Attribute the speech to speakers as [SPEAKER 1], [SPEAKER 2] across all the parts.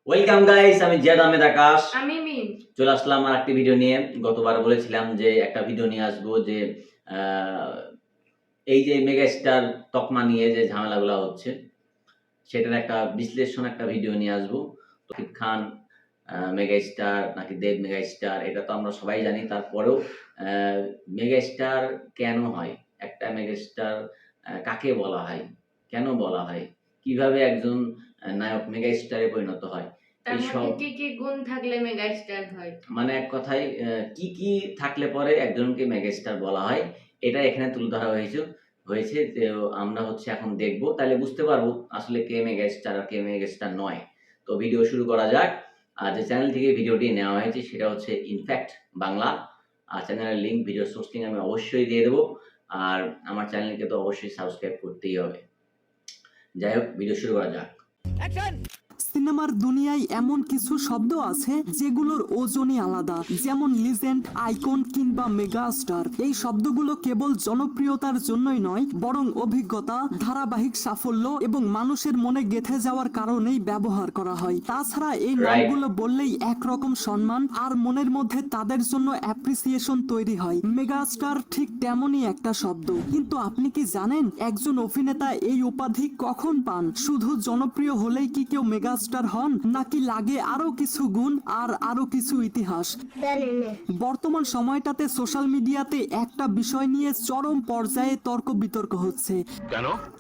[SPEAKER 1] Welcome guys, আমি জিয়াদ আহমেদ আকাশ।
[SPEAKER 2] আমি মিম
[SPEAKER 1] চলে আসলাম আর একটি ভিডিও নিয়ে। গতবার বলেছিলাম যে একটা ভিডিও নিয়ে আসবো যে এই যে মেগা স্টার তকমা নিয়ে যে ঝামেলাগুলো হচ্ছে সেটার একটা বিশ্লেষণ, একটা ভিডিও নিয়ে আসবো। শাকিব খান মেগা স্টার নাকি দেব মেগা স্টার, এটা তো আমরা সবাই জানি। তারপরেও মেগা স্টার কেন হয়, একটা মেগা স্টার কাকে বলা হয়, কেন বলা হয়, কিভাবে একজন নায়ক মেগা স্টারে পরিণত হয়,
[SPEAKER 2] তার
[SPEAKER 1] এইসব
[SPEAKER 2] মধ্যে কি কি গুণ থাকলে মেগা স্টার হয়,
[SPEAKER 1] মানে এক কথায় কি থাকলে পরে একজনকে মেগা স্টার বলা হয়, এটা এখানে তুলে ধরা হয়েছে যে আমরা হচ্ছে এখন দেখবো, তাহলে বুঝতে পারবো আসলে কে মেগা স্টার আর কে মেগা স্টার নয়। তো ভিডিও শুরু করা যাক। আর যে চ্যানেল থেকে ভিডিওটি নেওয়া হয়েছে সেটা হচ্ছে ইনফ্যাক্ট বাংলা। আর চ্যানেলের লিঙ্ক, ভিডিও সোর্স লিঙ্ক আমি অবশ্যই দিয়ে দেবো। আর আমার চ্যানেলকে তো অবশ্যই সাবস্ক্রাইব করতেই হবে। যাই হোক, ভিডিও শুরু করা যাক।
[SPEAKER 3] সিনেমার দুনিয়ায় এমন কিছু শব্দ আছে যেগুলোর ওজনই আলাদা, যেমন লিজেন্ড, আইকন কিংবা মেগাস্টার। এই শব্দগুলো কেবল জনপ্রিয়তার জন্যই নয়, বরং অভিজ্ঞতা, ধারাবাহিক সাফল্য এবং মানুষের মনে গেঁথে যাওয়ার কারণেই ব্যবহার করা হয়। তাছাড়া এই নামগুলো বললেই একরকম সম্মান আর মনের মধ্যে তাদের জন্য অ্যাপ্রিসিয়েশন তৈরি হয়। মেগাস্টার ঠিক তেমনই একটা শব্দ, কিন্তু আপনি কি জানেন একজন অভিনেতা এই উপাধি কখন পান? শুধু জনপ্রিয় হলেই কি কেউ মেগা স্টার হন, নাকি লাগে আরো কিছু গুণ আর আরো কিছু ইতিহাস? বর্তমান সময়টাতে সোশ্যাল মিডিয়াতে একটা বিষয় নিয়ে চরম পর্যায়ে তর্ক বিতর্ক হচ্ছে।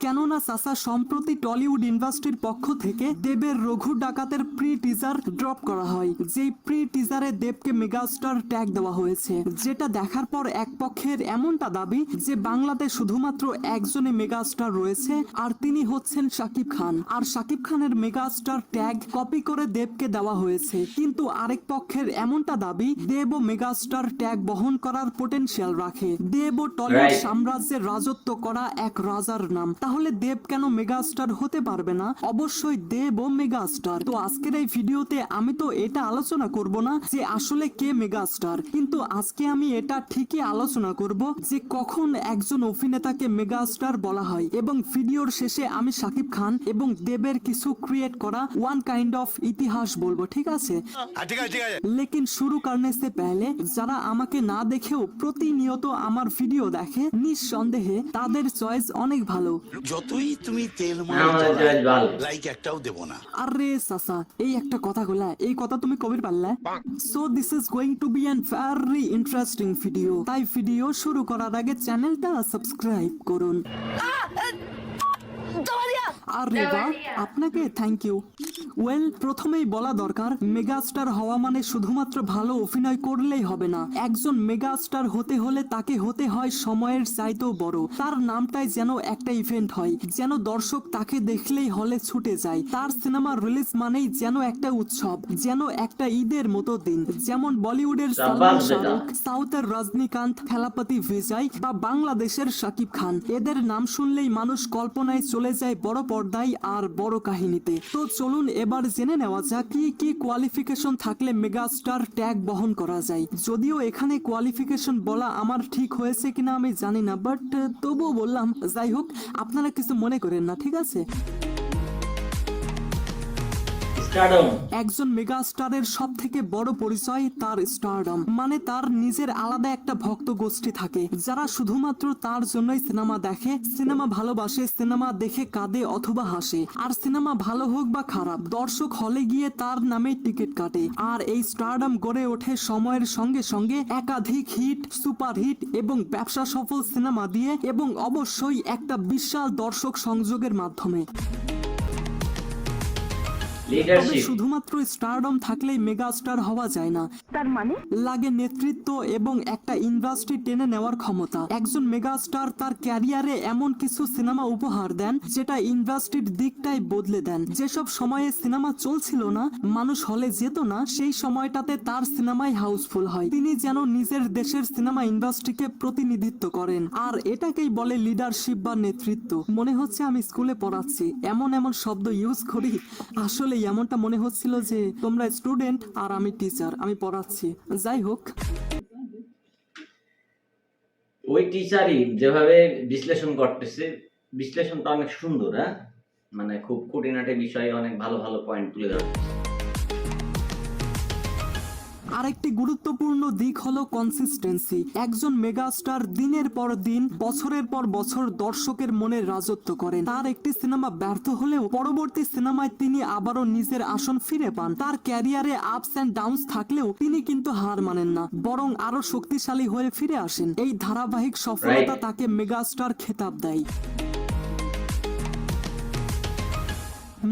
[SPEAKER 3] কেননা চাচা, সম্প্রতি টলিউড ইন্ডাস্ট্রির পক্ষ থেকে দেবের রঘু ডাকাতের প্রি টিজার ড্রপ করা হয়। যেই প্রি টিজারে দেবকে মেগাস্টার ট্যাগ দেওয়া হয়েছে, যেটা দেখার পর এক পক্ষের এমনটা দাবি যে বাংলাদেশ শুধুমাত্র একজনই মেগাস্টার রয়েছে, আর তিনি হচ্ছেন শাকিব খান। আর শাকিব খানের মেগাস্টার ট্যাগ কপি করে দেবকে দেওয়া হয়েছে। কিন্তু আরেক পক্ষের এমনটা দাবি দেব ও মেগাস্টার ট্যাগ বহন করার পোটেনশিয়াল রাখে। দেব ও টলিউড সাম্রাজ্যের রাজত্ব করা এক রাজার নাম। তাহলে দেব কেন মেগাস্টার হতে পারবে না? অবশ্যই দেব ও মেগাস্টার। তো আজকের এই ভিডিওতে আমি তো এটা আলোচনা করব না যে আসলে কে মেগাস্টার, কিন্তু আজকে আমি এটা ঠিকই আলোচনা করব যে কখন একজন অভিনেতাকে মেগাস্টার বলা হয়, এবং ভিডিওর শেষে আমি শাকিব খান এবং দেবের কিছু ক্রিয়েট করা ওয়ান কাইন্ড অফ ইতিহাস বলবো, ঠিক আছে? লেকিন শুরু করনে সে পহলে যারা আমাকে না দেখেও প্রতিনিয়ত আমার ভিডিও দেখে, নিঃসন্দেহে তাদের চয়েস অনেক ভালো।
[SPEAKER 4] যতই তুমি তেল লাইক একটাও দেব না।
[SPEAKER 3] আরে সাসা, এই একটা কথা বলা, এই কথা তুমি কবির পারলে। So this is going to be an very interesting video. তাই ভিডিও শুরু করার আগে চ্যানেলটা সাবস্ক্রাইব করুন। আরে বাহ, আপনাকে থ্যাংক ইউ। ওয়েল, প্রথমেই বলা দরকার, মেগাস্টার হওয়া মানে শুধুমাত্র ভালো অভিনয় করলেই হবে না। একজন মেগাস্টার হতে হলে তাকে হতে হয় সময়ের চাইতেও বড়। তার নামটাই যেন একটা ইভেন্ট হয়, যেন দর্শক তাকে দেখলেই হলে ছুটে যায়। তার সিনেমা রিলিজ মানেই যেন একটা উৎসব, যেন একটা ঈদের মতো দিন। যেমন বলিউডের সালমান শাহরুখ, সাউথের রজনীকান্ত, খেলাপতি বিজয় বা বাংলাদেশের শাকিব খান, এদের নাম শুনলেই মানুষ কল্পনায় চলে যায় বড় পর্দায় আর বড় কাহিনীতে। তো চলুন এবার জেনে নেওয়া যাক কি কি কোয়ালিফিকেশন থাকলে মেগাস্টার ট্যাগ বহন করা যায়। যদিও এখানে কোয়ালিফিকেশন বলা আমার ঠিক হয়েছে কিনা আমি জানি না, বাট তবুও বললাম। যাই হোক, আপনারা কিছু মনে করেন না, ঠিক আছে? একজন মেগাস্টারের সব থেকে বড় পরিচয় তার স্টারডম, মানে তার নিজের আলাদা একটা ভক্ত গোষ্ঠী থাকে যারা শুধুমাত্র তার জন্যই সিনেমা দেখে, সিনেমা ভালোবাসে, সিনেমা দেখে কাঁদে অথবা হাসে। আর সিনেমা ভালো হোক বা খারাপ, দর্শক হলে গিয়ে তার নামে টিকিট কাটে। আর এই স্টারডম গড়ে ওঠে সময়ের সঙ্গে সঙ্গে একাধিক হিট, সুপারহিট এবং ব্যবসা সফল সিনেমা দিয়ে, এবং অবশ্যই একটা বিশাল দর্শক সংযোগের মাধ্যমে। তবে শুধুমাত্র স্টারডম থাকলেই মেগাস্টার হওয়া যায় না, তার মানে লাগে নেতৃত্ব এবং একটা ইন্ডাস্ট্রি টেনে নেওয়ার ক্ষমতা। একজন মেগাস্টার তার ক্যারিয়ারে এমন কিছু সিনেমা উপহার দেন যেটা ইন্ডাস্ট্রির দিকটাই বদলে দেন। যেসব সময়ে সিনেমা চলছিল না, মানুষ হলে যেত না, সেই সময়টাতে তার সিনেমাই হাউসফুল হয়। তিনি যেন নিজের দেশের সিনেমা ইন্ডাস্ট্রিকে প্রতিনিধিত্ব করেন, আর এটাকেই বলে লিডারশিপ বা নেতৃত্ব। মনে হচ্ছে আমি স্কুলে পড়াচ্ছি, এমন এমন শব্দ ইউজ করি। আসলে এমনটা মনে হচ্ছিল যে তোমরা স্টুডেন্ট আর আমি টিচার, আমি পড়াচ্ছি। যাই হোক,
[SPEAKER 1] ওই টিচারই যেভাবে বিশ্লেষণ করতেছে, বিশ্লেষণটা অনেক সুন্দর। হ্যাঁ, মানে খুব খুঁটিনাটি বিষয়ে অনেক ভালো ভালো পয়েন্ট তুলে ধরছে।
[SPEAKER 3] আরেকটি গুরুত্বপূর্ণ দিক হলো কনসিস্টেন্সি। একজন মেগাস্টার দিনের পর দিন, বছরের পর বছর দর্শকের মনে রাজত্ব করেন। তার একটি সিনেমা ব্যর্থ হলেও পরবর্তী সিনেমায় তিনি আবারও নিজের আসন ফিরে পান। তার ক্যারিয়ারে আপস এন্ড ডাউনস থাকলেও তিনি কিন্তু হার মানেন না, বরং আরো শক্তিশালী হয়ে ফিরে আসেন। এই ধারাবাহিক সফলতা তাকে মেগাস্টার খেতাব দেয়।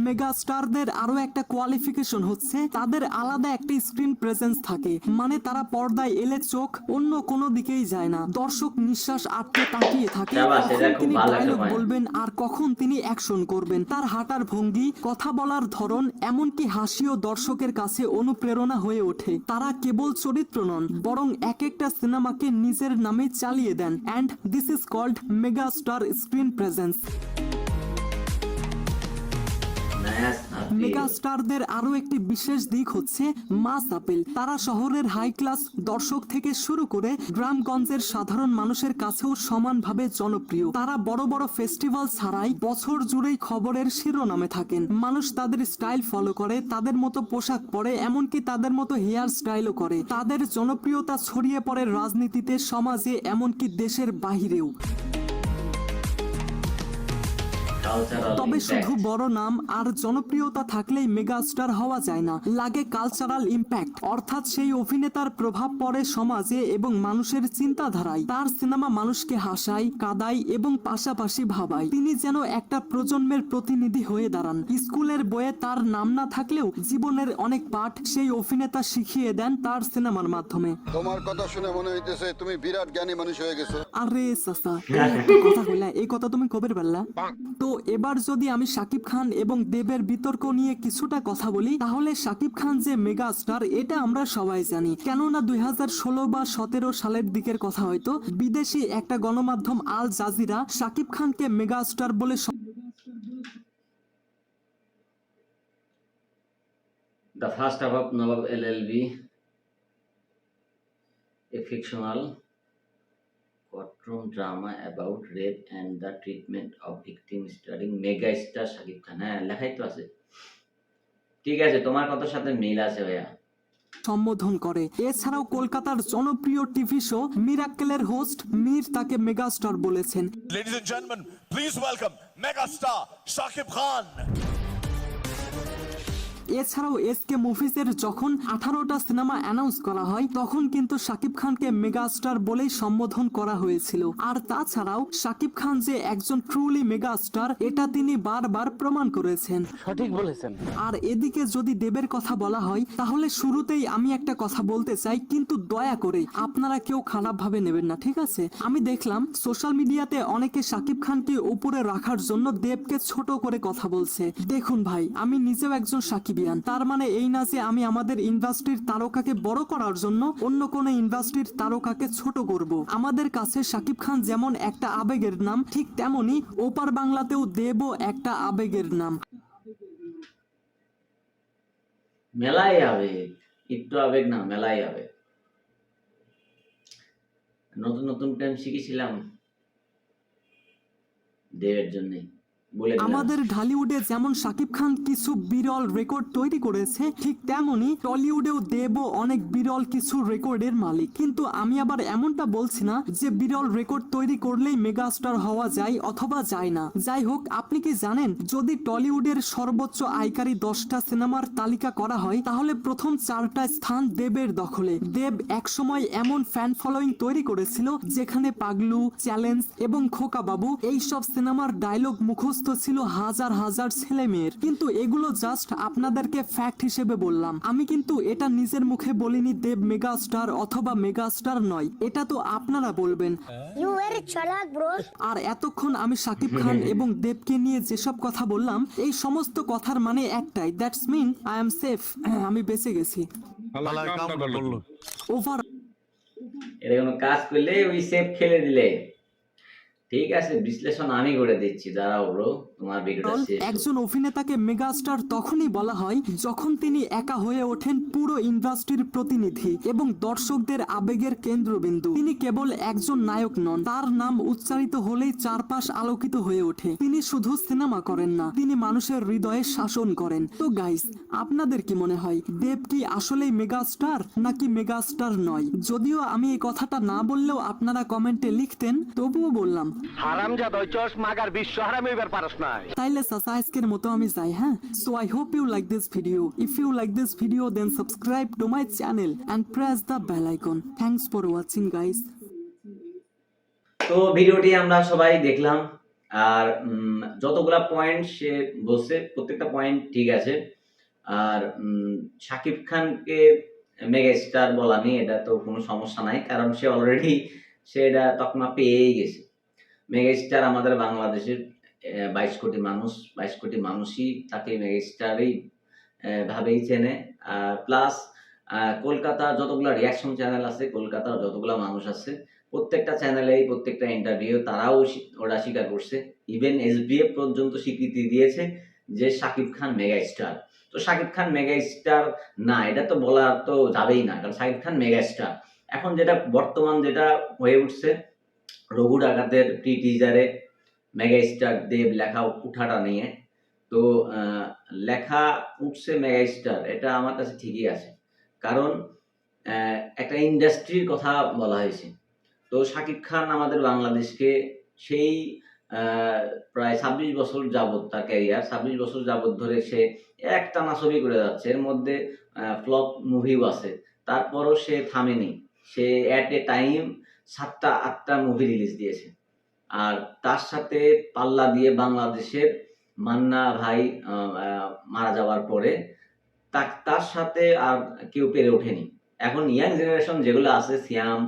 [SPEAKER 3] মেগাস্টারদের আরো একটা কোয়ালিফিকেশন হচ্ছে তাদের আলাদা একটা স্ক্রিন প্রেজেন্স থাকে, মানে তারা পর্দায় এলে চোখ অন্য কোনো দিকেই যায় না। দর্শক নিঃশ্বাস আটকে তাকিয়ে থাকে কখন তিনি ডায়লগ বলবেন আর কখন তিনি অ্যাকশন করবেন। তার হাঁটার ভঙ্গি, কথা বলার ধরন, এমনকি হাসিও দর্শকের কাছে অনুপ্রেরণা হয়ে ওঠে। তারা কেবল চরিত্র নন, বরং এক একটা সিনেমাকে নিজের নামে চালিয়ে দেন। And this is called megastar screen presence. মেগাস্টারদের আরো একটি বিশেষ দিক হচ্ছে মাস আপিল। তারা শহরের হাই ক্লাস দর্শক থেকে শুরু করে গ্রামগঞ্জের সাধারণ মানুষের কাছেও সমানভাবে জনপ্রিয়। তারা বড় বড় ফেস্টিভ্যাল ছাড়াই বছর জুড়েই খবরের শিরোনামে থাকেন। মানুষ তাদের স্টাইল ফলো করে, তাদের মতো পোশাক পরে, এমনকি তাদের মতো হেয়ার স্টাইলও করে। তাদের জনপ্রিয়তা ছড়িয়ে পড়ে রাজনীতিতে, সমাজে, এমনকি দেশের বাহিরেও। তবে শুধু বড় নাম আর জনপ্রিয়তা থাকলেই মেগাস্টার হওয়া যায় না, লাগে কালচারাল ইম্প্যাক্ট, অর্থাৎ সেই অভিনেতার প্রভাব পড়ে সমাজে এবং মানুষের চিন্তাধারায়। তার সিনেমা মানুষকে হাসায়, কাঁদায় এবং পাশাপাশি ভাবায়। তিনি যেন একটা প্রজন্মের প্রতিনিধি হয়ে দাঁড়ান। স্কুলের বইয়ে তার নাম না থাকলেও জীবনের অনেক পাঠ সেই অভিনেতা শিখিয়ে দেন তার সিনেমার মাধ্যমে।
[SPEAKER 5] তোমার কথা শুনে মনে হইতেছে তুমি বিরাট জ্ঞানী মানুষ হয়ে গেছো।
[SPEAKER 3] আরে চাচা, এই একটা কথা কইলা, এই কথা তুমি কবে পারলা? তো এবার যদি আমি শাকিব খান এবং দেবের বিতর্ক নিয়ে কিছুটা কথা বলি, তাহলে শাকিব খান যে মেগাস্টার এটা আমরা সবাই জানি। কেননা 2016 বা 17 সালের দিকের কথা হয়তো বিদেশি একটা গণমাধ্যম আল জাজিরা শাকিব খানকে মেগাস্টার বলে
[SPEAKER 1] The first of Nawab LLB, a fictional courtroom drama about rape and the treatment of victims starring megastar Shakib Khan. হ্যাঁ, লেখাই তো আছে। ঠিক আছে, তোমার কথার সাথে মিল আছে ভাইয়া।
[SPEAKER 3] সম্বোধন করে। এছাড়াও কলকাতার জনপ্রিয় টিভি শো মিরাক্কেলের হোস্ট মীর তাকে মেগাস্টার বলেছেন।
[SPEAKER 4] Ladies and gentlemen, please welcome megastar Shakib Khan.
[SPEAKER 3] এছাড়াও এসকে মুভিজের যখন 18টা সিনেমা অ্যানাউন্স করা হয় তখন কিন্তু শাকিব খানকে মেগাস্টার বলেই সম্বোধন করা হয়েছিল। আর তাছাড়াও শাকিব খান যে একজন ট্রুলি মেগাস্টার এটা তিনি বারবার প্রমাণ করেছেন।
[SPEAKER 6] সঠিক বলেছেন।
[SPEAKER 3] আর এদিকে যদি দেবের কথা বলা হয় তাহলে শুরুতেই আমি একটা কথা বলতে চাই, কিন্তু দয়া করে আপনারা কেউ খারাপ ভাবে নেবেন না, ঠিক আছে? আমি দেখলাম সোশ্যাল মিডিয়াতে অনেকে শাকিব খানকে উপরে রাখার জন্য দেবকে ছোট করে কথা বলছে। দেখুন ভাই, আমি নিজেও একজন শাকিব, তার মানে এই না যে আমি আমাদের ইন্ডাস্ট্রির তারকাকে বড় করার জন্য অন্য কোনো ইন্ডাস্ট্রির তারকাকে ছোট করব। আমাদের কাছে শাকিব খান যেমন একটা আবেগের নাম, ঠিক তেমনি ওপার বাংলাতেও দেবও একটা আবেগের নাম।
[SPEAKER 1] মেলাই আবেগ, একটু আবেগ না, মেলাই আবেগ। নতুন নতুন প্রেম শিখেছিলাম দেবের জন্যই।
[SPEAKER 3] আমাদের ঢালিউডে যেমন শাকিব খান কিছু বিরল রেকর্ড তৈরি করেছে, ঠিক তেমনি টলিউডেও দেবও অনেক বিরল কিছু রেকর্ডের মালিক। কিন্তু আমি আবার এমনটা বলছি না যে বিরল রেকর্ড তৈরি করলেই মেগাস্টার হওয়া যায় অথবা যায় না। যাই হোক, আপনি কি জানেন যদি টলিউডের সর্বোচ্চ আয়কারী 10টা সিনেমার তালিকা করা হয় তাহলে প্রথম 4টা স্থান দেবের দখলে। দেব একসময় এমন ফ্যান ফলোয়িং তৈরি করেছিল যেখানে পাগলু, চ্যালেঞ্জ এবং খোকা বাবু এইসব সিনেমার ডায়লগ মুখস্থ ছিল হাজার হাজার ছেলে মেয়ের। কিন্তু এগুলো জাস্ট আপনাদেরকে ফ্যাক্ট হিসেবে বললাম, আমি কিন্তু এটা নিজের মুখে বলিনি দেব মেগাস্টার অথবা মেগাস্টার নয়, এটা তো আপনারা বলবেন। আর এতক্ষণ আমি শাকিব খান এবং দেবকে নিয়ে যেসব কথা বললাম এই সমস্ত কথার মানে একটাই, that's mean I am safe, আমি বেঁচে গেছি। ওভার
[SPEAKER 1] এটা কোনো কাজ করলে ওই সেফ খেলে দিলে। ঠিক আছে, বিশ্লেষণ আমি করে দিচ্ছি, দাঁড়াও ব্রো। তোমার ভিডিওটা শেষ হোক।
[SPEAKER 3] একজন অভিনেতাকে মেগাস্টার তখনই বলা হয় যখন তিনি একা হয়ে ওঠেন পুরো ইন্ডাস্ট্রির প্রতিনিধি এবং দর্শকদের আবেগের কেন্দ্রবিন্দু। তিনি কেবল একজন নায়ক নন, তার নাম উচ্চারিত হলেই চারপাশ আলোকিত হয়ে ওঠে। তিনি শুধু সিনেমা করেন না, তিনি মানুষের হৃদয়ে শাসন করেন। তো গাইস, আপনাদের কি মনে হয় দেব কি আসলেই মেগাস্টার নাকি মেগাস্টার নয়? যদিও আমি এই কথাটা না বললেও আপনারা কমেন্টে লিখতেন, তবুও বললাম।
[SPEAKER 6] হারামজাদা হইছস মাগার বিশ্ব হারামি হইবার পারস নাই।
[SPEAKER 3] তাইলে চাচা আজকের মতো আমি যাই, হ্যাঁ? So I hope you like this video. If you like this video then subscribe to my channel and press the bell icon. Thanks for watching guys.
[SPEAKER 1] তো ভিডিওটি আমরা সবাই দেখলাম, আর যতগুলা পয়েন্ট সে বলছে প্রত্যেকটা পয়েন্ট ঠিক আছে। আর শাকিব খানকে মেগা স্টার বলা নিয়ে এটা তো কোনো সমস্যা নাই, কারণ সে অলরেডি এটা তকমা পেয়েই গেছে। মেগা স্টার আমাদের বাংলাদেশের 22 কোটি মানুষ, 22 কোটি মানুষই তাকে মেগা স্টারই ভাবেই চেনে। প্লাস কলকাতার যতগুলো রিয়াকশন চ্যানেল আছে, কলকাতার যতগুলো মানুষ আছে, প্রত্যেকটা চ্যানেলেই প্রত্যেকটা ইন্টারভিউ তারাও ওরা স্বীকার করছে। ইভেন এসবিএফ পর্যন্ত স্বীকৃতি দিয়েছে যে শাকিব খান মেগা স্টার। তো শাকিব খান মেগা স্টার না, এটা তো বলা তো যাবেই না, কারণ শাকিব খান মেগা স্টার। এখন যেটা বর্তমান যেটা হয়ে উঠছে, রঘু ডাকাতের প্রি টিজারে মেগা স্টার দেব লেখা উঠাটা নিয়ে, তো লেখা উঠছে মেগা স্টার, এটা আমার কাছে ঠিকই আছে, কারণ একটা ইন্ডাস্ট্রির কথা বলা হয়েছে। তো শাকিব খান আমাদের বাংলাদেশকে সেই প্রায় 26 বছর যাবৎ তার ক্যারিয়ার, 26 বছর যাবৎ ধরে সে একটানা ছবি করে যাচ্ছে। এর মধ্যে ফ্লপ মুভিও আছে, তারপরও সে থামেনি। সে অ্যাট এ টাইম 7টা-8টা মুভি রিলিজ দিয়েছে। আর তার সাথে পাল্লা দিয়ে বাংলাদেশের মান্না ভাই মারা যাওয়ার পরে তার সাথে আর কেউ পেরে ওঠেনি। এখন ইয়াং জেনারেশন যেগুলো আছে, সিয়াম,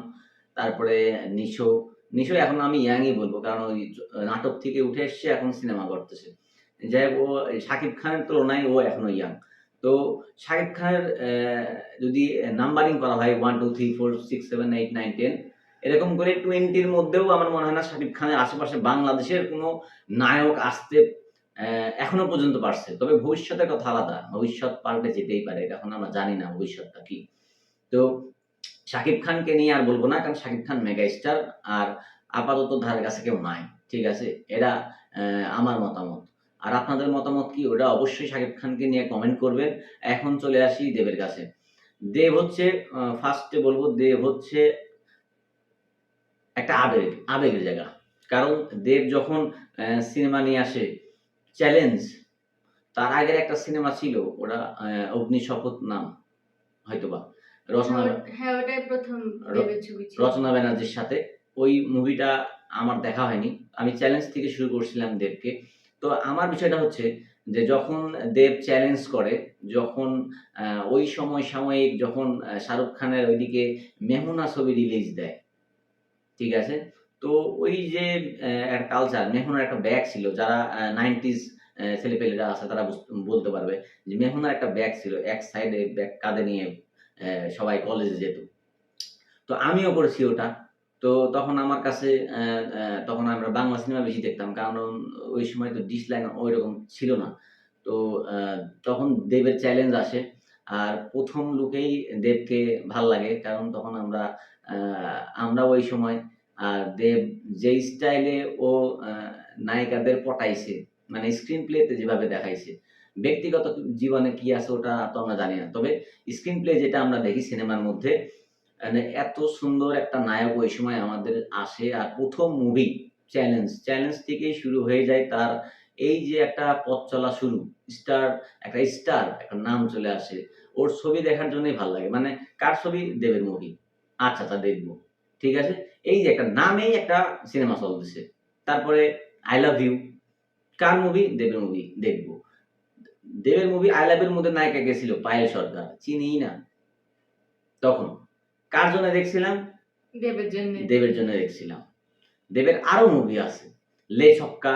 [SPEAKER 1] তারপরে নিশো এখন আমি ইয়াংই বলবো, কারণ ওই নাটক থেকে উঠে এসছে, এখন সিনেমা করতেছে। যাই হোক, ও শাকিব খানের তুলনায় ও এখনো ইয়াং। তো শাকিব খানের যদি নাম্বারিং করা হয় 1 2 3 4 6 7 8 9 10 এরকম করে 20-র মধ্যেও আমার মনে হয় না শাকিব খানের আশেপাশে বাংলাদেশের কোনো নায়ক আসতে এখনো পর্যন্ত পারছে। তবে ভবিষ্যতের কথা আলাদা, ভবিষ্যৎ পাল্টে যেতেই পারে, এখন আমরা জানি না ভবিষ্যৎটা কি। তো শাকিব খানকে নিয়ে আর বলবো না, কারণ শাকিব খান মেগা স্টার, আর আপাতত ধারে কাছে কেউ নাই। ঠিক আছে, এটা আমার মতামত। আর আপনাদের মতামত কি, ওটা অবশ্যই শাকিব খানকে নিয়ে কমেন্ট করবেন। এখন চলে আসি দেবের কাছে। দেব হচ্ছে ফার্স্টে বলবো, দেব হচ্ছে একটা আবেগের জায়গা। কারণ দেব যখন সিনেমা নিয়ে আসে চ্যালেঞ্জ, তার আগের একটা সিনেমা ছিল, ওটা অগ্নিশপথ নাম হয়তোবা,
[SPEAKER 2] হ্যাঁ, ওটাই প্রথম দেবের ছবি ছিল।
[SPEAKER 1] রচনা ব্যানার্জির সাথে। ওই মুভিটা আমার দেখা হয়নি, আমি চ্যালেঞ্জ থেকে শুরু করছিলাম দেবকে। তো আমার বিষয়টা হচ্ছে যে যখন দেব চ্যালেঞ্জ করে, যখন ওই সময় সাময়িক যখন শাহরুখ খানের ওইদিকে মেহুনা ছবি রিলিজ দেয়, ঠিক আছে, তো ওই যে একটা কালচার, মেহুনার একটা ব্যাগ ছিল, যারা 90s ছেলেপেলেরা আছে তারা বলতে পারবে যে মেহুনার একটা ব্যাগ ছিল, এক সাইডে ব্যাগ কাঁধে নিয়ে সবাই কলেজে যেত। তো আমিও করেছি ওটা। তো তখন আমার কাছে তখন আমরা বাংলা সিনেমা বেশি দেখতাম, কারণ ওই সময় তো ডিশ লাইন ওইরকম ছিল না। তো তখন দেবের চ্যালেঞ্জ আসে, আর প্রথম লুকেই দেবকে ভাল লাগে, কারণ তখন আমরা ওই সময় দেব যেই স্টাইলে ও নায়িকাদের পটাইছে, মানে স্ক্রিন প্লেতে যেভাবে দেখাইছে, ব্যক্তিগত জীবনে কি আছে ওটা তো আমরা জানি না, তবে স্ক্রিন প্লে যেটা আমরা দেখি সিনেমার মধ্যে, মানে এত সুন্দর একটা নায়ক ওই সময় আমাদের আসে। আর প্রথম মুভি চ্যালেঞ্জ থেকেই শুরু হয়ে যায় তার এই যে একটা পথ চলা শুরু, একটা নাম চলে আসে। ওর ছবি দেখার জন্যই ভালো লাগে, মানে কার ছবি, দেবের মুভি, আচ্ছা তা দেখবো, ঠিক আছে। এই যে একটা নামেই একটা সিনেমা চলতেছে। তারপরে আই লাভ ইউ, কার মুভি, দেবের মুভি, দেখবো। দেবের মুভি আই লাভ এর মধ্যে নায়িকা গেছিল পায়েল সরকার, চিনিই না। তখন কার জন্য দেখছিলাম, দেবের জন্য দেখছিলাম। দেবের আরো মুভি আছে, লে ছক্কা,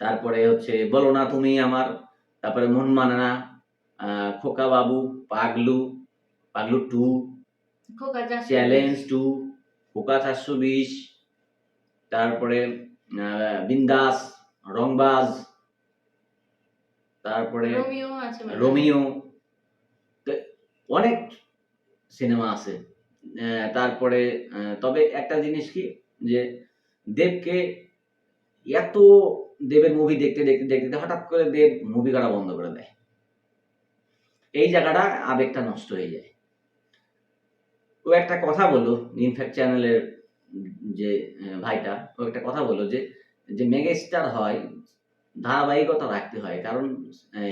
[SPEAKER 1] তারপরে হচ্ছে বলো না তুমি আমার, তারপরে মন মানে না, খোকা বাবু, পাগলু 2, চ্যালেঞ্জ 2, খোকা 420, তারপরে বিন্দাস, রংবাজ, তারপরে
[SPEAKER 2] রোমিও আছে মনে হয়।
[SPEAKER 1] রোমিও, তো অনেক সিনেমা আছে। তারপরে তবে একটা জিনিস কি, যে দেবকে এত দেবের মুভি দেখতে দেখতে দেখতে হঠাৎ করে দেব মুভি করা বন্ধ করে দেয়। এই জায়গাটা আবেগটা নষ্ট হয়ে যায়। ও একটা কথা বললো, ইনফ্যাক্ট চ্যানেলের যে ভাইটা, ও একটা কথা বললো যে মেগা স্টার হয় ধারাবাহিকতা রাখতে হয়, কারণ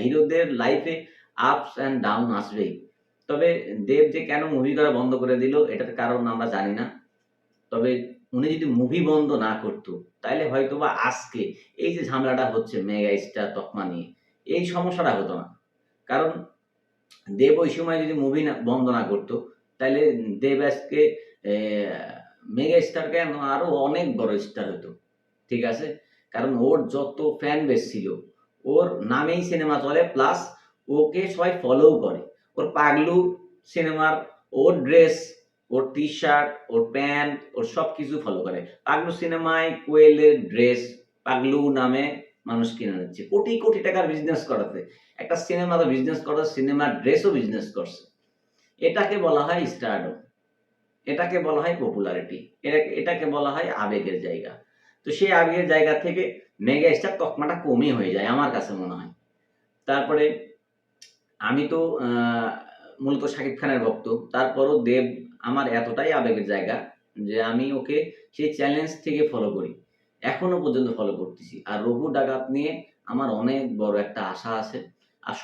[SPEAKER 1] হিরোদের লাইফে আপস অ্যান্ড ডাউন আসবেই। তবে দেব যে কেন মুভি করা বন্ধ করে দিল এটার কারণ আমরা জানি না। তবে উনি যদি মুভি বন্ধ না করতো তাহলে হয়তোবা আজকে এই যে ঝামেলাটা হচ্ছে মেগা স্টার তকমা নিয়ে, এই সমস্যাটা হতো না। কারণ দেব ওই সময় যদি মুভি বন্ধ না করতো তাহলে দেব আজকে মেগা স্টার কেন আরো অনেক বড় স্টার হতো, ঠিক আছে? কারণ ওর যত ফ্যান বেস ছিল, ওর নামেই সিনেমা চলে, প্লাস ওকে সবাই ফলো করে। ওর পাগলু সিনেমার ওর ড্রেস, ওর টি শার্ট, ওর প্যান্ট, ওর সব কিছু ফলো করে। পাগলু সিনেমায় কোয়েলের ড্রেস পাগলু নামে মানুষ কিনে নিচ্ছে, কোটি কোটি টাকার বিজনেস করাতে। একটা সিনেমা তো বিজনেস করছে, সিনেমার ড্রেসও বিজনেস করছে। এটাকে বলা হয় স্টারডম, এটাকে বলা হয় পপুলারিটি, এটাকে বলা হয় আবেগের জায়গা। তো সেই আবেগের জায়গা থেকে মেগা স্টার তকমাটা কমই হয়ে যায় আমার কাছে মনে হয়। তারপরে আমি তো মূলত শাকিব খানের ভক্ত, তারপরও দেব আমার এতটাই আবেগের জায়গা যে আমি ওকে সেই চ্যালেঞ্জ থেকে ফলো করি, এখনো পর্যন্ত ফলো করতেছি। আর রঘু ডাকাত নিয়ে আমার অনেক বড় একটা আশা আছে। আর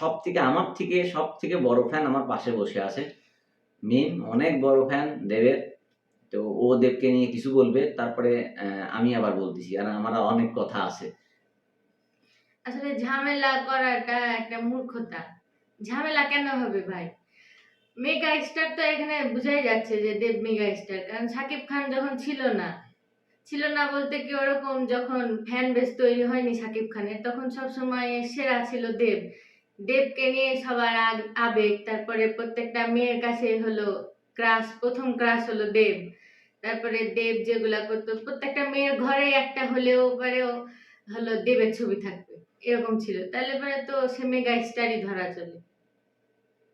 [SPEAKER 1] আমার থেকে সব থেকে বড় ফ্যান আমার পাশে বসে আছে মিম, অনেক বড় ফ্যান দেবের। তো ও দেবকে নিয়ে কিছু বলবে, তারপরে আমি আবার বলতেছি, আর আমার অনেক কথা আছে।
[SPEAKER 2] আসলে ঝামেলা করাটা একটা মূর্খতা। ঝামেলা কেন হবে ভাই? মেগা স্টার তো এখানে বোঝাই যাচ্ছে যে দেব মেগা স্টার, কারণ শাকিব খান যখন ছিল না বলতে কি, ওরকম যখন ফ্যান বেস তৈরি হয়নি শাকিব খানের, তখন সব সময় সেরা ছিল দেব। দেবকে নিয়ে সবার আবেগ, তারপরে প্রত্যেকটা মেয়ের কাছে হলো ক্রাশ, প্রথম ক্রাশ হলো দেব। তারপরে দেব যেগুলা করতো প্রত্যেকটা মেয়ের ঘরে একটা হলেও পরেও হলো দেবের ছবি থাকবে, এরকম ছিল। তাহলে পরে তো সে মেগা স্টারই ধরা চলে।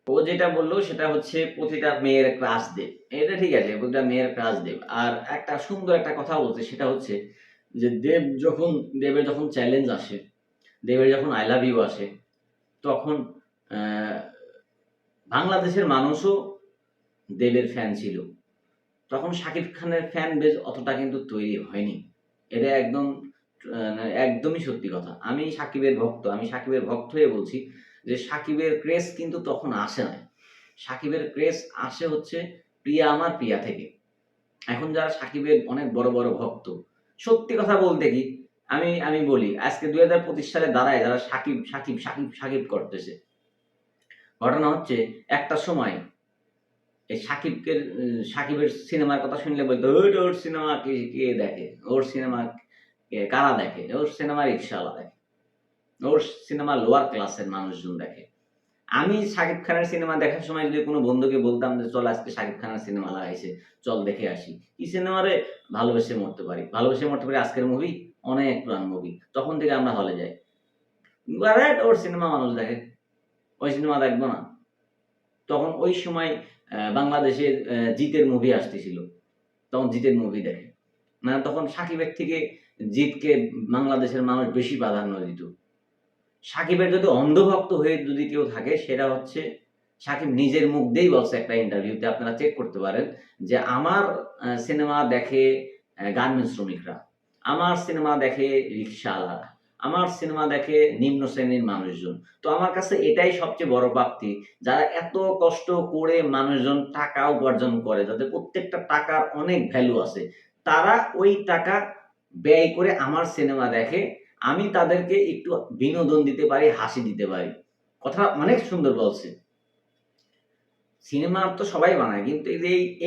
[SPEAKER 1] ও যেটা বললো সেটা হচ্ছে প্রতিটা মেয়ের ক্রাশ দেব, এটা ঠিক আছে, প্রতিটা মেয়ের ক্রাশ দেব। আর একটা সুন্দর একটা কথা বলছে, সেটা হচ্ছে যে দেবের যখন চ্যালেঞ্জ আসে, দেবের যখন আই লাভ ইউ আসে, তখন বাংলাদেশের মানুষও দেবের ফ্যান ছিল। তখন শাকিব খানের ফ্যান বেজ অতটা কিন্তু তৈরি হয়নি। এটা একদমই সত্যি কথা। আমি সাকিবের ভক্ত হয়ে বলছি যে সাকিবের ক্রেজ কিন্তু তখন আসে নাই। সাকিবের ক্রেজ আসে হচ্ছে প্রিয়া আমার প্রিয়া থেকে। এখন যারা সাকিবের অনেক বড় বড় ভক্ত, সত্যি কথা বলতে কি, আমি বলি আজকে 2025 সালে দাঁড়ায় যারা সাকিব সাকিব সাকিব সাকিব করতেছে, ঘটনা হচ্ছে একটা সময় এই সাকিবের সিনেমার কথা শুনলে বলতো ওর সিনেমা কে দেখে, ওর সিনেমা কারা দেখে, ওর সিনেমা রিক্সাওয়ালা দেখে, ওর সিনেমা লোয়ার ক্লাসের মানুষজন দেখে। আমি শাকিব খানের সিনেমা দেখার সময় যদি কোনো বন্ধুকে বলতাম যে চল আজকে শাকিব খানের সিনেমা লাগাইছে, চল দেখে আসি, কি সিনেমারে, ভালোবেসে মরতে পারি, আজকের মুভি অনেক পুরান মুভি, তখন থেকে আমরা হলে যাই। ওর সিনেমা মানুষ দেখে, ওই সিনেমা দেখবো না। তখন ওই সময় বাংলাদেশের জিতের মুভি আসতেছিল, তখন জিতের মুভি দেখে না, তখন সাকিবের থেকে জিতকে বাংলাদেশের মানুষ বেশি প্রাধান্য দিত। সাকিবের যদি অন্ধভক্ত হয়ে যদি কেউ থাকে, সেটা হচ্ছে সাকিব নিজের মুখ দিয়েই বলছে একটা ইন্টারভিউতে, আপনারা চেক করতে পারেন, যে আমার সিনেমা দেখে গার্মেন্টস শ্রমিকরা, আমার সিনেমা দেখে রিক্সাওয়ালারা, আমার সিনেমা দেখে নিম্ন শ্রেণীর মানুষজন। তো আমার কাছে এটাই সবচেয়ে বড় প্রাপ্তি, যারা এত কষ্ট করে মানুষজন টাকা উপার্জন করে, যাদের প্রত্যেকটা টাকার অনেক ভ্যালু আছে, তারা ওই টাকা ব্যয় করে আমার সিনেমা দেখে, আমি তাদেরকে একটু বিনোদন দিতে পারি, হাসি দিতে পারি। কথাটা অনেক সুন্দর বলছে। সিনেমা তো সবাই বানায়, কিন্তু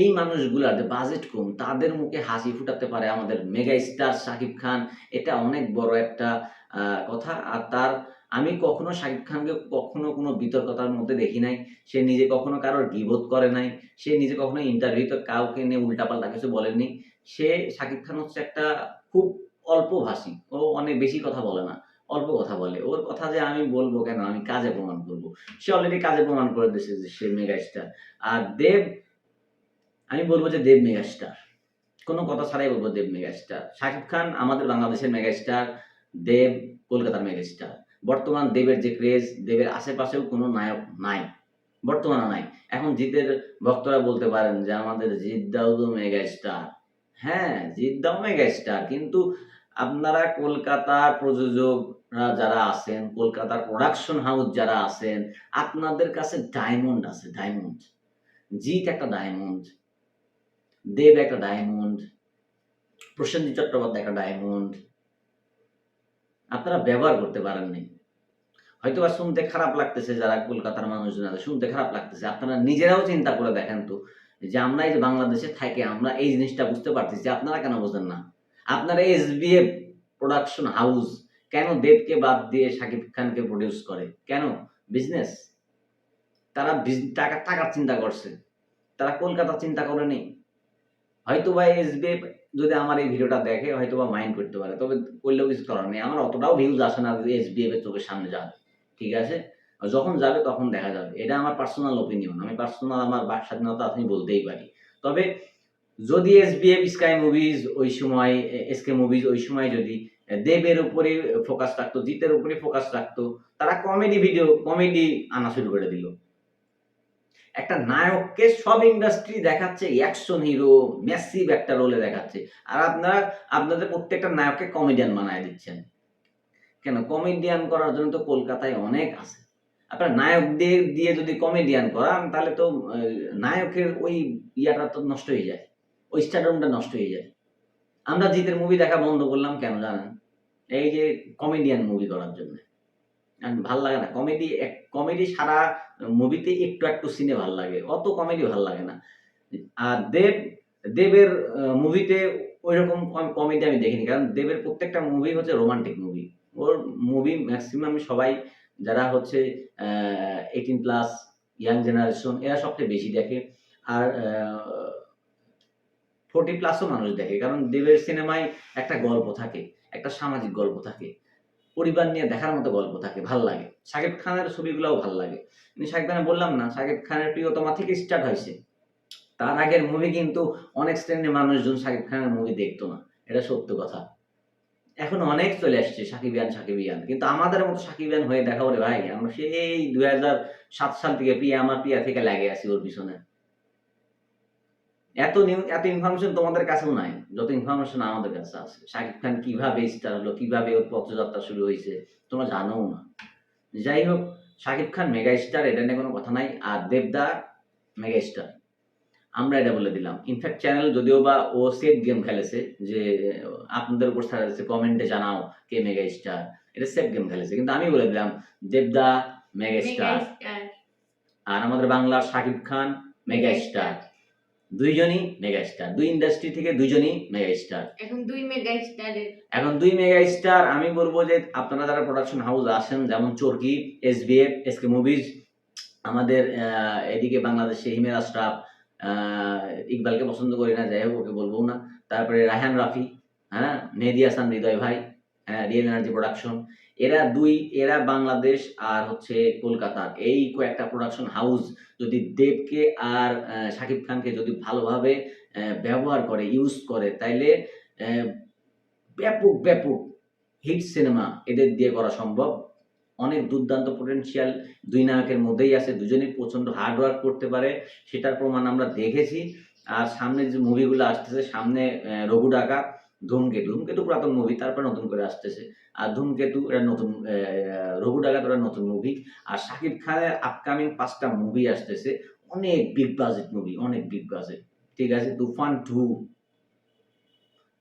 [SPEAKER 1] এই মানুষগুলার যে বাজেট কম, তাদের মুখে হাসি ফুটাতে পারে আমাদের মেগা স্টার শাকিব খান, এটা অনেক বড় একটা কথা। আর আমি কখনো শাকিব খানকে কখনো কোনো বিতর্কতার মধ্যে দেখি নাই। সে নিজে কখনো কারোর গীবত করে নাই, সে নিজে কখনো ইন্টারভিউতে কাউকে নিয়ে উল্টাপাল্টা কিছু বলেননি। শাকিব খান হচ্ছে একটা খুব অল্পভাষী, ও অনেক বেশি কথা বলে না, অল্প কথা বলে। ওর কথা যে আমি বলবো কেন, আমি কাজে প্রমাণ করব। সে অলরেডি কাজে প্রমাণ করে দিয়েছে যে সে মেগা স্টার। আর দেব, আমি বলবো যে দেব মেগা স্টার, কোনো কথা ছাড়াই বলবো দেব মেগা স্টার। শাকিব খান আমাদের বাংলাদেশের মেগা স্টার, দেব কলকাতার মেগা স্টার। বর্তমান দেবের যে ক্রেজ, দেবের আশেপাশেও কোনো নায়ক নাই, বর্তমানে নাই। এখন জিতের ভক্তরা বলতে পারেন যে আমাদের জিৎ দাও তো মেগা স্টার। হ্যাঁ, জিৎ দাও মেগা স্টার, কিন্তু আপনারা কলকাতার প্রযোজকরা যারা আছেন, কলকাতার প্রোডাকশন হাউস যারা আছেন, আপনাদের কাছে ডায়মন্ড আছে, ডায়মন্ড। জিৎ একটা ডায়মন্ড, দেব একটা ডায়মন্ড, প্রসেনজিৎ চট্টোপাধ্যায় একটা ডায়মন্ড। আপনারা ব্যবহার করতে পারেননি। হয়তো বা শুনতে খারাপ লাগতেছে, যারা কলকাতার মানুষজন আছে শুনতে খারাপ লাগতেছে। আপনারা নিজেরাও চিন্তা করে দেখেন তো, যে আমরা এই যে বাংলাদেশে থাকি আমরা এই জিনিসটা বুঝতে পারতেছি, আপনারা কেন বোঝেন না? আপনারা এসবিএফ প্রোডাকশন হাউস কেন দেবকে বাদ দিয়ে শাকিব খানকে প্রডিউস করে? কেন? বিজনেস। তারা টাকার চিন্তা করছে, তারা কলকাতা চিন্তা করেনি। হয়তো বা এসবিএফ যদি আমার এই ভিডিওটা দেখে হয়তো বা মাইন্ড করতে পারে, তবে করলেও কিছু করার নেই। আমার অতটাও ভিউজ আসে না যে এসবিএফ এর চোখের সামনে যাবে, ঠিক আছে? যখন যাবে তখন দেখা যাবে। এটা আমার পার্সোনাল ওপিনিয়ন, আমি পার্সোনাল, আমার বাক স্বাধীনতা আমি বলতেই পারি। তবে যদি এসবিএফ স্কাই মুভিজ ওই সময়, এসকে মুভিজ ওই সময় যদি দেবের উপরে ফোকাস রাখতো, জিতের উপরে ফোকাস রাখতো, তারা কমেডি ভিডিও, কমেডি আনা শুরু করে দিল। একটা নায়ককে সব ইন্ডাস্ট্রি দেখাচ্ছে অ্যাকশন হিরো, ম্যাসিভ একটা রোলে দেখাচ্ছে, আর আপনারা আপনাদের প্রত্যেকটা নায়ককে কমেডিয়ান বানায় দিচ্ছেন। কেন? কমেডিয়ান করার জন্য তো কলকাতায় অনেক আছে। আপনার নায়কদের দিয়ে যদি কমেডিয়ান করান তাহলে তো নায়কের ওই ইয়াটা তো নষ্ট হয়ে যায়, ওই স্টারডমটা নষ্ট হয়ে যায়। আমরা জিতের মুভি দেখা বন্ধ করলাম কেন জানেন? এই যে কমেডিয়ান মুভি করার জন্য। ভাল লাগে না কমেডি। কমেডি সারা মুভিতে একটু একটু সিনে ভাল লাগে, অত কমেডি ভাল লাগে না। আর দেবের মুভিতে ওইরকম কমেডি আমি দেখিনি, কারণ দেবের প্রত্যেকটা মুভি হচ্ছে রোমান্টিক মুভি। ওর মুভি ম্যাক্সিমাম সবাই যারা হচ্ছে 18+ ইয়াং জেনারেশন এরা সবচেয়ে বেশি দেখে, আর 40+ও মানুষ দেখে, কারণ দেবের সিনেমায় একটা গল্প থাকে, একটা সামাজিক গল্প থাকে, পরিবার নিয়ে দেখার মতো গল্প থাকে, ভাল লাগে। শাকিব খানের ছবিগুলোও ভাল লাগে। কিন্তু শাকিব খানের বললাম না, শাকিব খানের প্রিয়তমা থেকে স্টার্ট হয়েছে। তার আগের মুভি কিন্তু অনেক শ্রেণীর মানুষজন শাকিব খানের মুভি দেখতো না, এটা সত্য কথা। এখন অনেক চলে আসছে সাকিবিয়ান, কিন্তু আমাদের মতো সাকিবিয়ান হয়ে দেখাও রে ভাই। আমরা সেই 2007 সাল থেকে আমার প্রিয়া থেকে লাগে আছি ওর পিছনে। এত ইনফরমেশন তোমাদের কাছেও নাই যত ইনফরমেশন আমাদের কাছে আছে। শাকিব খান কিভাবে স্টার হলো, কিভাবে ওর পথযাত্রা শুরু হয়েছে তোমরা জানোও না। যাই হোক, শাকিব খান মেগা স্টার, এটা নিয়ে কোনো কথা নাই। আর দেবদা মেগা স্টার, আমরা এটা বলে দিলাম। ইনফ্যাক্ট চ্যানেল যদিও বা ও সেফ গেম খেলেছে, যে আপনাদের উপর ছাড়া যাচ্ছে কমেন্টে জানাও কে মেগা স্টার, এটা সেফ গেম খেলেছে, কিন্তু আমি বলে দিলাম দেবদা মেগা স্টার, আর আমাদের বাংলার শাকিব খান মেগা স্টার। দুইজনই মেগা স্টার, দুই ইন্ডাস্ট্রি থেকে দুইজনই মেগা স্টার।
[SPEAKER 2] এখন দুই
[SPEAKER 1] মেগা স্টার। আমি বলবো যে আপনারা যারা প্রোডাকশন হাউস আসেন, যেমন চরকি, এসবিএফ, এসকে মুভিজ, আমাদের এদিকে বাংলাদেশে হিমেল আশরাফ, ইকবালকে পছন্দ করি না, যাই হোক ওকে বলবো না। তারপরে রায়হান রাফি, হ্যাঁ, মেহেদী হাসান হৃদয় ভাই, হ্যাঁ, রিয়েল এনার্জি প্রোডাকশন, এরা বাংলাদেশ আর হচ্ছে কলকাতার এই কয়েকটা প্রোডাকশন হাউস যদি দেবকে আর শাকিব খানকে যদি ভালোভাবে ব্যবহার করে, ইউজ করে, তাইলে ব্যাপক হিট সিনেমা এদের দিয়ে করা সম্ভব। অনেক দুর্দান্ত পোটেনশিয়াল দুই নায়কের মধ্যেই আছে, দুজনেই প্রচন্ড হার্ড ওয়ার্ক করতে পারে, সেটার প্রমাণ আমরা দেখেছি। আর সামনে যে মুভিগুলো আসতেছে, সামনে রঘু ডাকাত, ধূমকেতু পুরাতন মুভি, তারপর নতুন করে আসতেছে। আর ধূমকেতু এটা নতুন, রঘু ডাকাত ওটা নতুন মুভি। আর শাকিব খানের আপকামিং 5টা মুভি আসতেছে, অনেক বিগ বাজেট মুভি, অনেক বিগ বাজেট, ঠিক আছে? তুফান 2,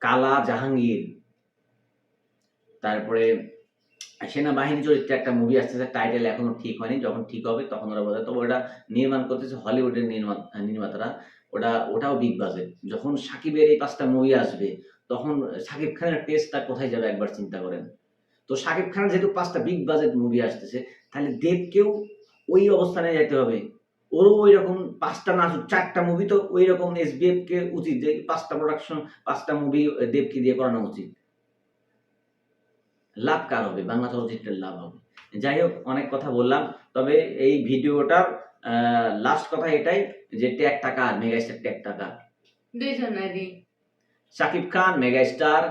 [SPEAKER 1] কালা জাহাঙ্গীর, তারপরে সেনাবাহিনী চরিত্রে একটা মুভি আসতেছে, টাইটেল এখনো ঠিক হয়নি, যখন ঠিক হবে তখন ওরা বলে। তবে ওটা নির্মাণ করতেছে হলিউডের নির্মাতারা, ওটাও বিগ বাজেট। যখন সাকিবের এই 5টা মুভি আসবে তখন শাকিব খানের টেস্টটা কোথায় যাবে একবার চিন্তা করেন তো। শাকিব খানের যেহেতু 5টা বিগ বাজেট মুভি আসতেছে, তাহলে দেবকেও ওই অবস্থানে যেতে হবে। ওরও ওই রকম 5টা না 4টা মুভি তো ওই রকম এসবিএফ কে উচিত যে 5টা প্রোডাকশন, 5টা মুভি দেবকে দিয়ে করানো উচিত। লাভ কার হবে? বাংলা চলচ্চিত্রের লাভ হবে। যাই হোক, অনেক কথা বললাম। তবে এই ভিডিওটার লাস্ট কথা এটাই যে ট্যাগটা কার? মেগাস্টার ট্যাগটা কার?
[SPEAKER 2] দুইজনেরই।
[SPEAKER 1] শাকিব খান মেগাস্টার,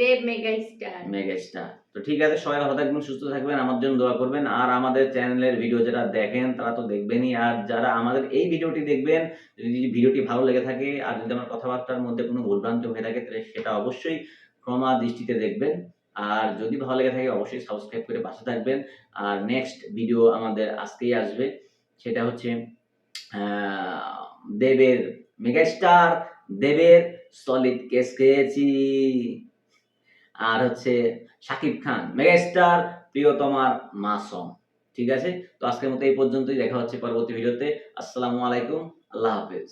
[SPEAKER 2] দেব মেগাস্টার।
[SPEAKER 1] মেগাস্টার। তো ঠিক আছে, সবাই ভালো থাকবেন, সুস্থ থাকবেন, আমার জন্য দোয়া করবেন। আর আমাদের চ্যানেলের ভিডিও যারা দেখেন তারা তো দেখবেনই, আর যারা আমাদের এই ভিডিওটি দেখবেন, যদি ভিডিওটি ভালো লেগে থাকে আর যদি আমার কথাবার্তার মধ্যে কোনো ভুলভ্রান্তি হয়ে থাকে তাহলে সেটা অবশ্যই ক্ষমা দৃষ্টিতে দেখবেন। আর যদি ভালো লেগে থাকে অবশ্যই সাবস্ক্রাইব করে পাশে থাকবেন। আর নেক্সট ভিডিও আমাদের আজকেই আসবে, সেটা হচ্ছে দেবের মেগাস্টার, দেবের সলিড কেস খেয়েছি। আর হচ্ছে শাকিব খান মেগাস্টার, প্রিয়তমার মাসুম। ঠিক আছে, তো আজকের মতো এই পর্যন্তই। দেখা হচ্ছে পরবর্তী ভিডিওতে। আসসালামু আলাইকুম, আল্লাহ হাফেজ।